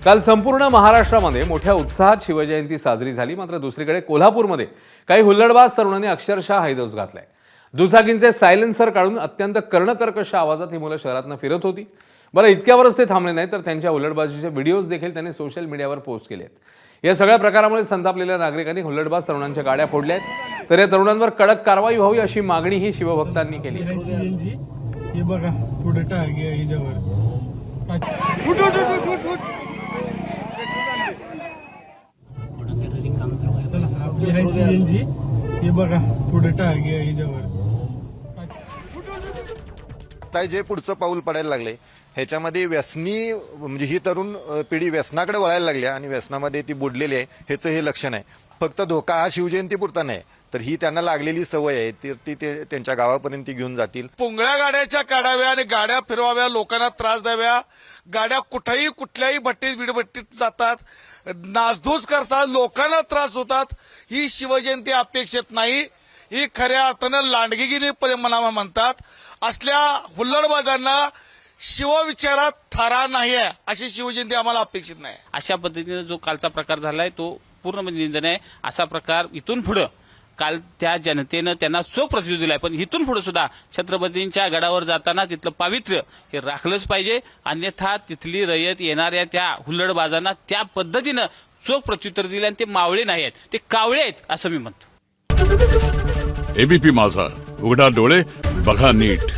काल संपूर्ण महाराष्ट्रामध्ये मोठ्या उत्साहात शिवजयंती साजरी झाली। मात्र दुसरीकडे कोल्हापूरमध्ये काही हुल्लडबाज तरुणांनी अक्षरशः हैदोस घातलाय। दुचाकींचे सायलेन्सर काढून अत्यंत कर्णकर्कश आवाजात ही मुलं शहरातनं फिरत होती। बरं, इतक्यावरच ते थांबले नाही तर त्यांच्या हुल्लडबाजीचे व्हिडिओज देखील त्यांनी सोशल मीडियावर पोस्ट केले आहेत। या सगळ्या प्रकारामुळे संतापलेल्या नागरिकांनी हुल्लडबाज तरुणांच्या गाड्या फोडल्या आहेत। तर या तरुणांवर कडक कारवाई व्हावी अशी मागणीही शिवभक्तांनी केली। हे बघा पुढे टाक याच्यावर चला आपली आहे सीएनजी हे बघा पुढे टाक याच्यावर जे पुढचं पाऊल पडायला लागले ह्याच्यामध्ये व्यसनी म्हणजे ही तरुण पिढी व्यसनाकडे वळायला लागली आणि व्यसनामध्ये ती बुडलेली आहे ह्याचं हे लक्षण आहे। फक्त धोका हा शिवजयंती पुरता नाही तर ही त्यांना लागलेली सवय आहे ती त्यांच्या गावापर्यंत घेऊन जातील। पोंगळ्या गाड्याच्या काढाव्या आणि गाड्या फिरवाव्या, लोकांना त्रास द्याव्या, गाड्या कुठेही कुठल्याही भट्टीत बिडभट्टीत जातात, नासधूस करतात, लोकांना त्रास होतात। ही शिवजयंती अपेक्षित नाही, ही खऱ्या अर्थानं लांडगीगिरी मनावा म्हणतात। असल्या हुल्लडबाजांना शिवविचारात थारा नाही आहे, अशी शिवजयंती आम्हाला अपेक्षित नाही। अशा पद्धतीने जो कालचा प्रकार झालाय तो पूर्णपणे निंदनीय आहे। असा प्रकार इथून पुढे काल त्या जनतेनं त्यांना चोख प्रत्युत्तर दिलाय, पण इथून पुढे सुद्धा छत्रपतींच्या गडावर जाताना तिथलं पावित्र्य हे राखलंच पाहिजे। अन्यथा तिथली रयत येणाऱ्या त्या हुल्लडबाजांना त्या पद्धतीनं चोख प्रत्युत्तर दिलं आणि ते मावळे नाही आहेत, ते कावळे आहेत असं मी म्हणतो। एबीपी माझा, उघडा डोळे बघा नीट।